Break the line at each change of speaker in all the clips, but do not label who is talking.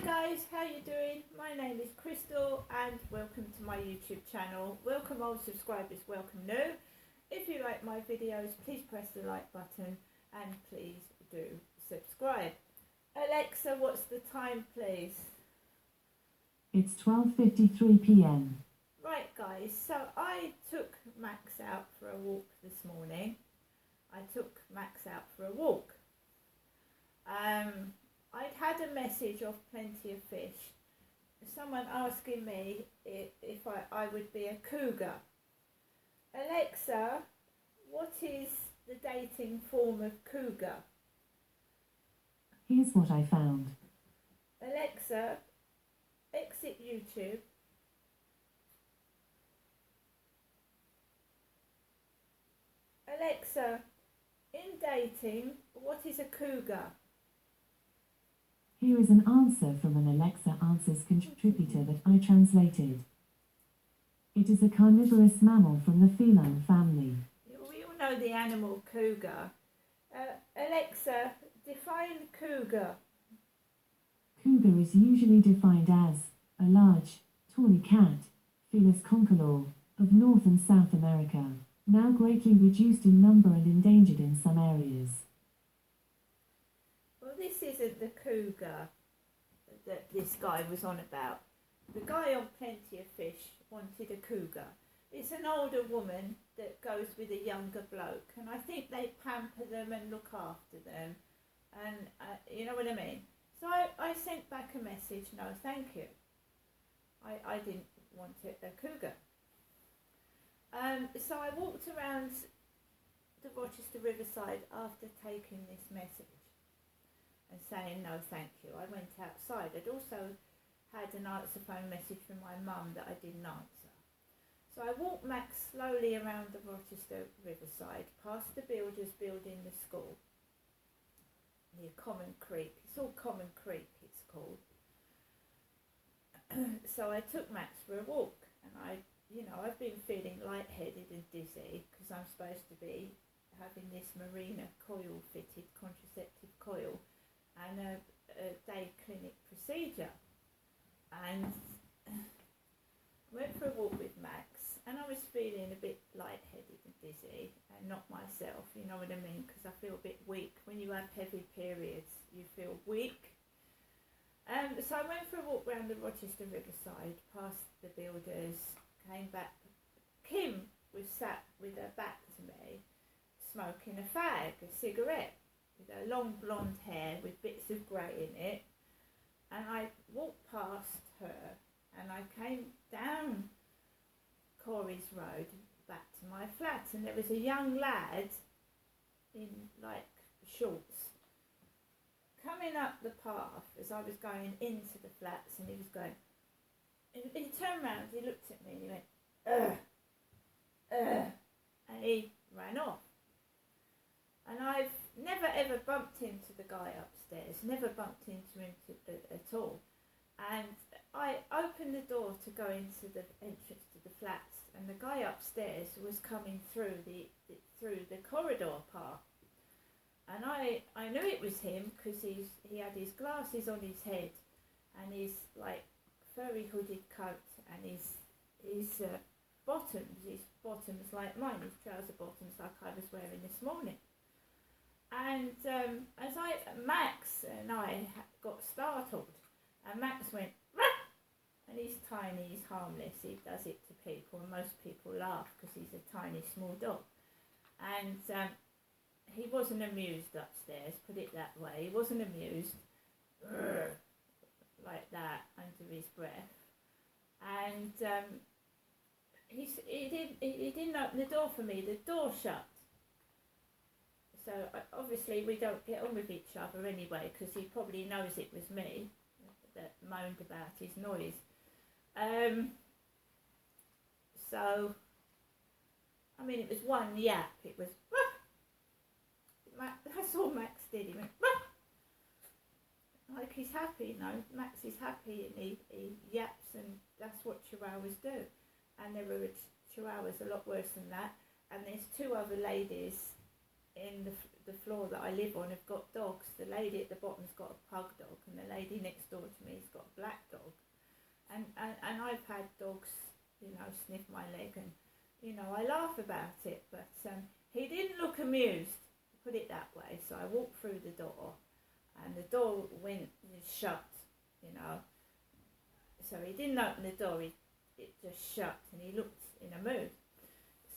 guys, how you doing? My name is Crystal and welcome to my YouTube channel. Welcome old subscribers, welcome new. If you like my videos, please press the like button and please do subscribe. Alexa, what's the time please?
It's 12:53 p.m.
Right guys, so I took Max out for a walk this morning. I'd had a message off Plenty of Fish, someone asking me if I would be a cougar. Alexa, what is the dating form of cougar?
Here's what I found.
Alexa, exit YouTube. Alexa, in dating, what is a cougar?
Here is an answer from an Alexa Answers contributor that I translated. It is a carnivorous mammal from the feline family.
We all know the animal cougar. Alexa, define cougar.
Cougar is usually defined as a large, tawny cat, Felis concolor, of North and South America, now greatly reduced in number and endangered in some areas.
Well, this isn't the cougar that this guy was on about. The guy on Plenty of Fish wanted a cougar. It's an older woman that goes with a younger bloke, and I think they pamper them and look after them, and you know what I mean. So I sent back a message, no thank you. I didn't want a cougar. So I walked around the Rochester Riverside after taking this message and saying no thank you. I went outside. I'd also had an answer phone message from my mum that I didn't answer. So I walked Max slowly around the Rochester Riverside, past the builders building the school near Common Creek. It's all Common Creek it's called. So I took Max for a walk, and I've been feeling lightheaded and dizzy because I'm supposed to be having this Mirena coil fitted, contraceptive coil, and a day clinic procedure. And I went for a walk with Max, and I was feeling a bit lightheaded and dizzy and not myself, you know what I mean, because I feel a bit weak. When you have heavy periods, you feel weak. So I went for a walk around the Rochester Riverside, past the builders, came back. Kim was sat with her back to me, smoking a fag, a cigarette, with her long blonde hair with bits of grey in it. And I walked past her and I came down Corey's Road back to my flat, and there was a young lad in like shorts coming up the path as I was going into the flats, and he was going, he turned around, he looked at me and he went, and he ran off. And I've never ever bumped into the guy upstairs, never bumped into him at all. And I opened the door to go into the entrance to the flats, and the guy upstairs was coming through the corridor path. And I knew it was him because he had his glasses on his head and his like furry hooded coat, and his bottoms like mine, his trouser bottoms like I was wearing this morning. And as Max and I got startled, and Max went, "Rah!" And he's tiny, he's harmless, he does it to people, and most people laugh because he's a tiny small dog. And he wasn't amused upstairs, put it that way. He wasn't amused, like that, under his breath. And he didn't open the door for me. The door shut. So obviously we don't get on with each other anyway, because he probably knows it was me that moaned about his noise. So, I mean, it was one yap. It was, that's all Max did. He went, like he's happy, you know. Max is happy, and he yaps, and that's what chihuahuas do. And there were chihuahuas a lot worse than that. And there's two other ladies in the floor that I live on have got dogs. The lady at the bottom's got a pug dog, and the lady next door to me has got I laugh about it, but he didn't look amused, put it that way. So I walked through the door, and the door went shut, So he didn't open the door, it just shut, and he looked in a mood.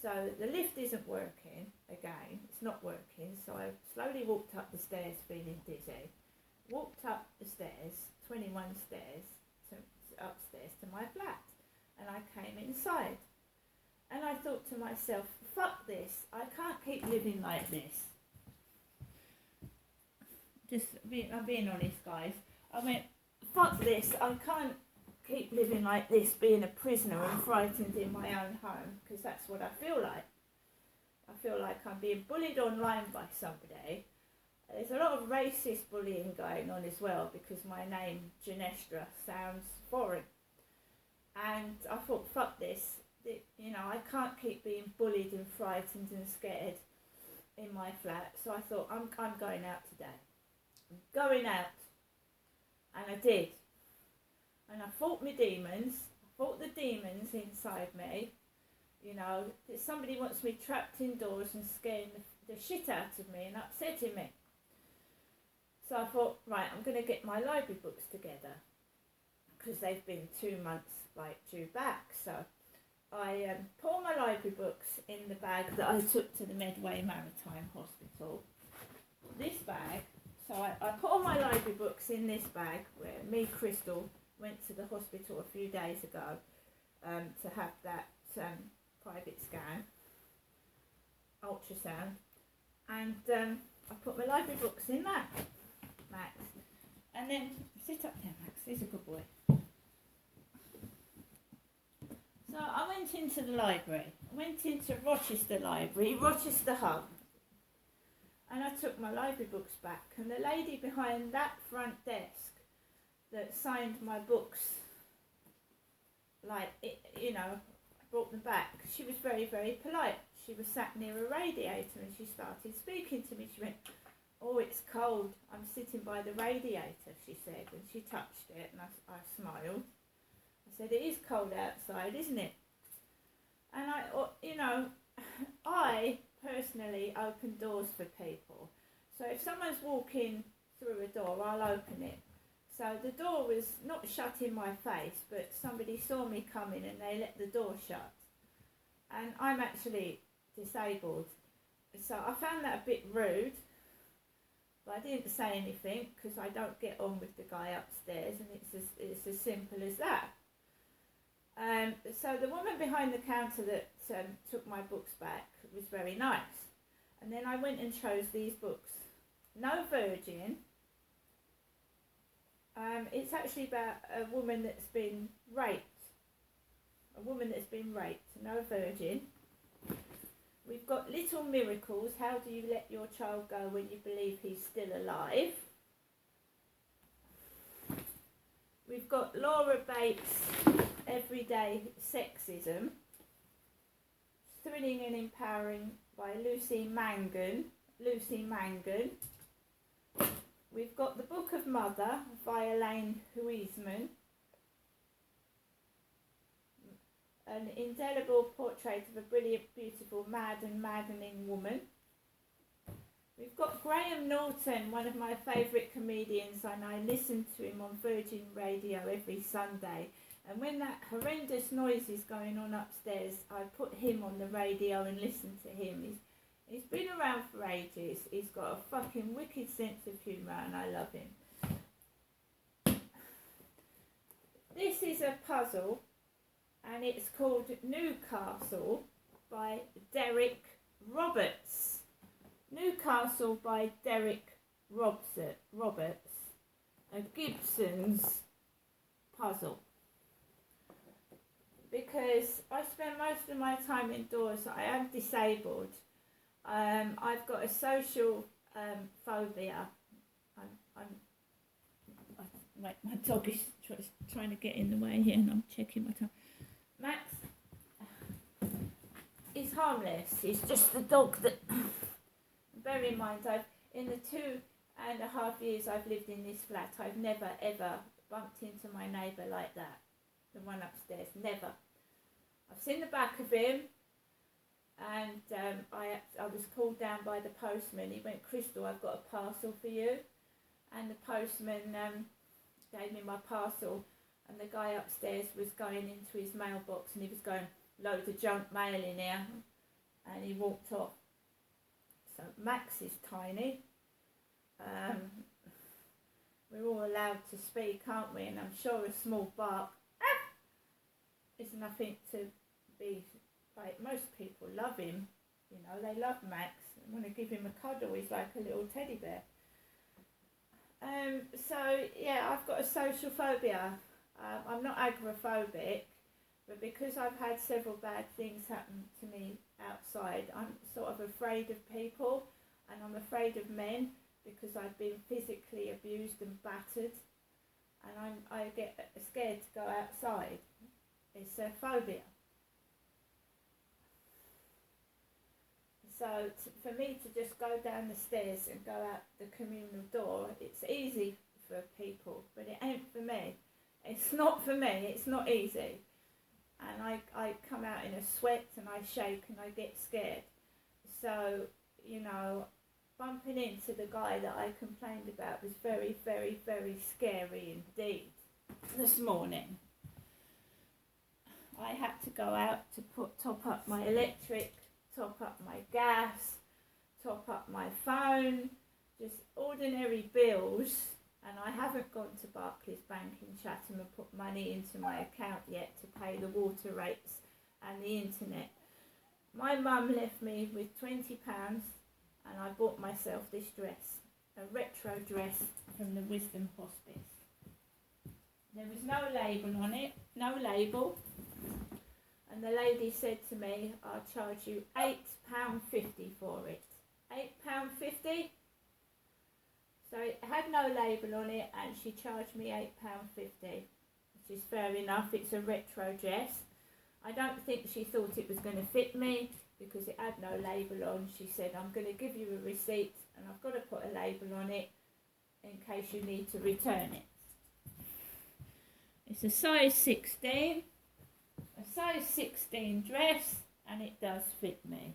So the lift isn't working again, it's not working, so I slowly walked up the stairs feeling dizzy, walked up the stairs, 21 stairs, upstairs to my flat, and I came inside. And I thought to myself, fuck this, I can't keep living like this. I'm being honest, guys. I went, fuck this, I can't keep living like this, being a prisoner and frightened in my own home, because that's what I feel like. I feel like I'm being bullied online by somebody. There's a lot of racist bullying going on as well, because my name, Genestra, sounds foreign. And I thought, fuck this, I can't keep being bullied and frightened and scared in my flat. So I thought, I'm going out today. I'm going out. And I did. And I fought my demons. I fought the demons inside me. That somebody wants me trapped indoors and scaring the shit out of me and upsetting me. So I thought, right, I'm going to get my library books together, because they've been 2 months due back. So I put all my library books in the bag that I took to the Medway Maritime Hospital. This bag. So I put all my library books in this bag, where me, Crystal, went to the hospital a few days ago to have that private scan, ultrasound, and I put my library books in that, Max. And then, sit up there, Max, he's a good boy. So I went into the library. I went into Rochester Library, Rochester Hub. And I took my library books back. And the lady behind that front desk that signed my books, brought them back, she was very, very polite. She was sat near a radiator and she started speaking to me. She went, "Oh, it's cold. I'm sitting by the radiator," she said. And she touched it, and I smiled. I said, "It is cold outside, isn't it?" And I personally open doors for people. So if someone's walking through a door, I'll open it. So the door was not shut in my face, but somebody saw me coming and they let the door shut. And I'm actually disabled. So I found that a bit rude, but I didn't say anything because I don't get on with the guy upstairs, and it's as simple as that. So the woman behind the counter that took my books back was very nice. And then I went and chose these books. No Virgin. It's actually about a woman that's been raped. No Virgin. We've got Little Miracles. How do you let your child go when you believe he's still alive? We've got Laura Bates' Everyday Sexism. Thrilling and Empowering by Lucy Mangan. We've got The Book of Mother by Elaine Huisman. An indelible portrait of a brilliant, beautiful, mad and maddening woman. We've got Graham Norton, one of my favourite comedians, and I listen to him on Virgin Radio every Sunday. And when that horrendous noise is going on upstairs, I put him on the radio and listen to him. He's been around for ages. He's got a fucking wicked sense of humour, and I love him. This is a puzzle, and it's called Newcastle by Derek Roberts. Newcastle by Derek Roberts. A Gibson's puzzle. Because I spend most of my time indoors. I am disabled. I've got a social phobia. Wait, my dog is trying to get in the way here, and I'm checking my time. Max is harmless. He's just the dog that. Bear in mind, in the 2.5 years I've lived in this flat, I've never ever bumped into my neighbour like that. The one upstairs, never. I've seen the back of him. and I was called down by the postman. He went, "Crystal, I've got a parcel for you." And the postman gave me my parcel, and the guy upstairs was going into his mailbox, and he was going, "Loads of junk mail in here," and he walked off. So Max is tiny. We're all allowed to speak, aren't we? And I'm sure a small bark is nothing to be like. Most people love him, you know, they love Max and want to give him a cuddle. He's like a little teddy bear. So yeah, I've got a social phobia. I'm not agoraphobic, but because I've had several bad things happen to me outside, I'm sort of afraid of people, and I'm afraid of men because I've been physically abused and battered, and I get scared to go outside. It's a phobia. So for me to just go down the stairs and go out the communal door, it's easy for people, but it ain't for me. It's not for me, it's not easy. And I come out in a sweat and I shake and I get scared. So, you know, bumping into the guy that I complained about was very, very, very scary indeed this morning. I had to go out to top up my electric, top up my gas, top up my phone, just ordinary bills, and I haven't gone to Barclays Bank in Chatham and put money into my account yet to pay the water rates and the internet. My mum left me with £20 and I bought myself this dress, a retro dress from the Wisdom Hospice. There was no label on it, no label. And the lady said to me, "I'll charge you £8.50 for it." £8.50? So it had no label on it and she charged me £8.50, which is fair enough. It's a retro dress. I don't think she thought it was going to fit me because it had no label on. She said, "I'm going to give you a receipt and I've got to put a label on it in case you need to return it." It's a size 16. A size 16 dress, and it does fit me,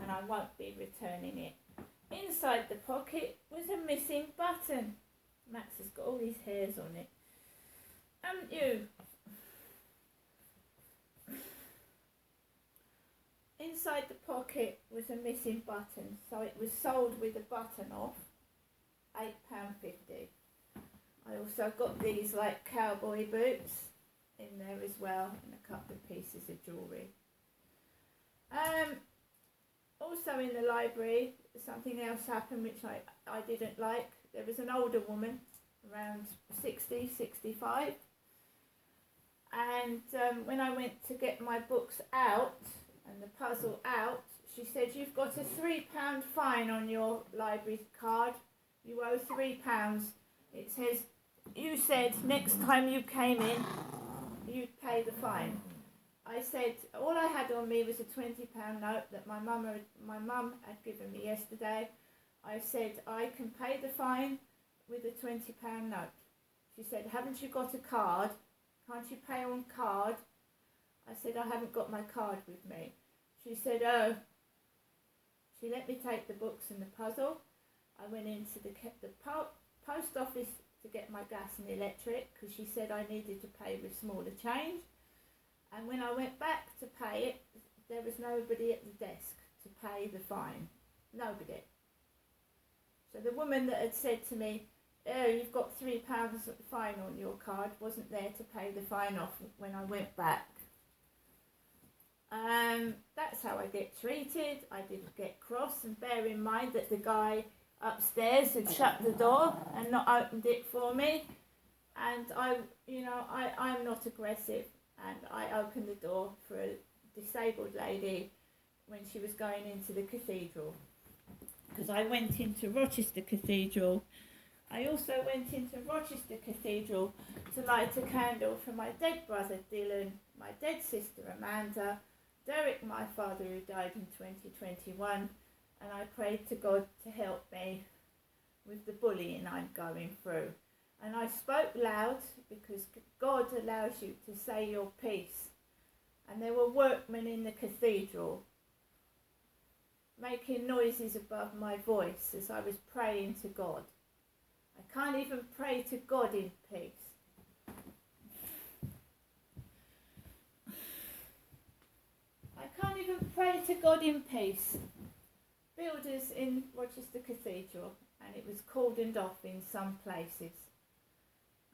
and I won't be returning it. Inside the pocket was a missing button. Max has got all these hairs on it. Haven't you? Inside the pocket was a missing button, so it was sold with a button off, £8.50. I also got these like cowboy boots in there as well, and a couple of pieces of jewellery. Also in the library, something else happened which I didn't like. There was an older woman, around 60, 65, and when I went to get my books out and the puzzle out, she said, "You've got a £3 fine on your library card. You owe £3. It says, you said next time you came in, you'd pay the fine." I said, all I had on me was a £20 note that my mum had given me yesterday. I said, "I can pay the fine with a £20 note." She said, "Haven't you got a card? Can't you pay on card?" I said, "I haven't got my card with me." She said, "Oh." She let me take the books and the puzzle. I went into the post office to get my gas and electric because she said I needed to pay with smaller change. And when I went back to pay it, there was nobody at the desk to pay the fine. Nobody. So the woman that had said to me, "Oh, you've got £3 fine on your card," wasn't there to pay the fine off when I went back. That's how I get treated. I didn't get cross, and bear in mind that the guy upstairs had shut the door and not opened it for me. And I'm not aggressive, and I opened the door for a disabled lady when she was going into the cathedral. Because I went into Rochester Cathedral. I also went into Rochester Cathedral to light a candle for my dead brother Dylan, my dead sister Amanda, Derek, my father who died in 2021, and I prayed to God to help me with the bullying I'm going through. And I spoke loud because God allows you to say your piece. And there were workmen in the cathedral. making noises above my voice as I was praying to God. I can't even pray to God in peace. I can't even pray to God in peace. Builders in Rochester Cathedral, and it was cordoned off in some places.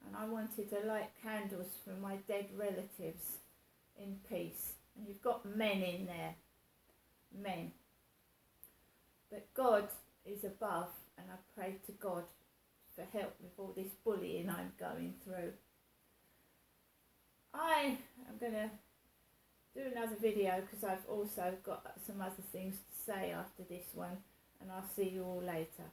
And I wanted to light candles for my dead relatives in peace. And you've got men in there. Men. But God is above, and I prayed to God for help with all this bullying I'm going through. I am going to do another video because I've also got some other things to say after this one, and I'll see you all later.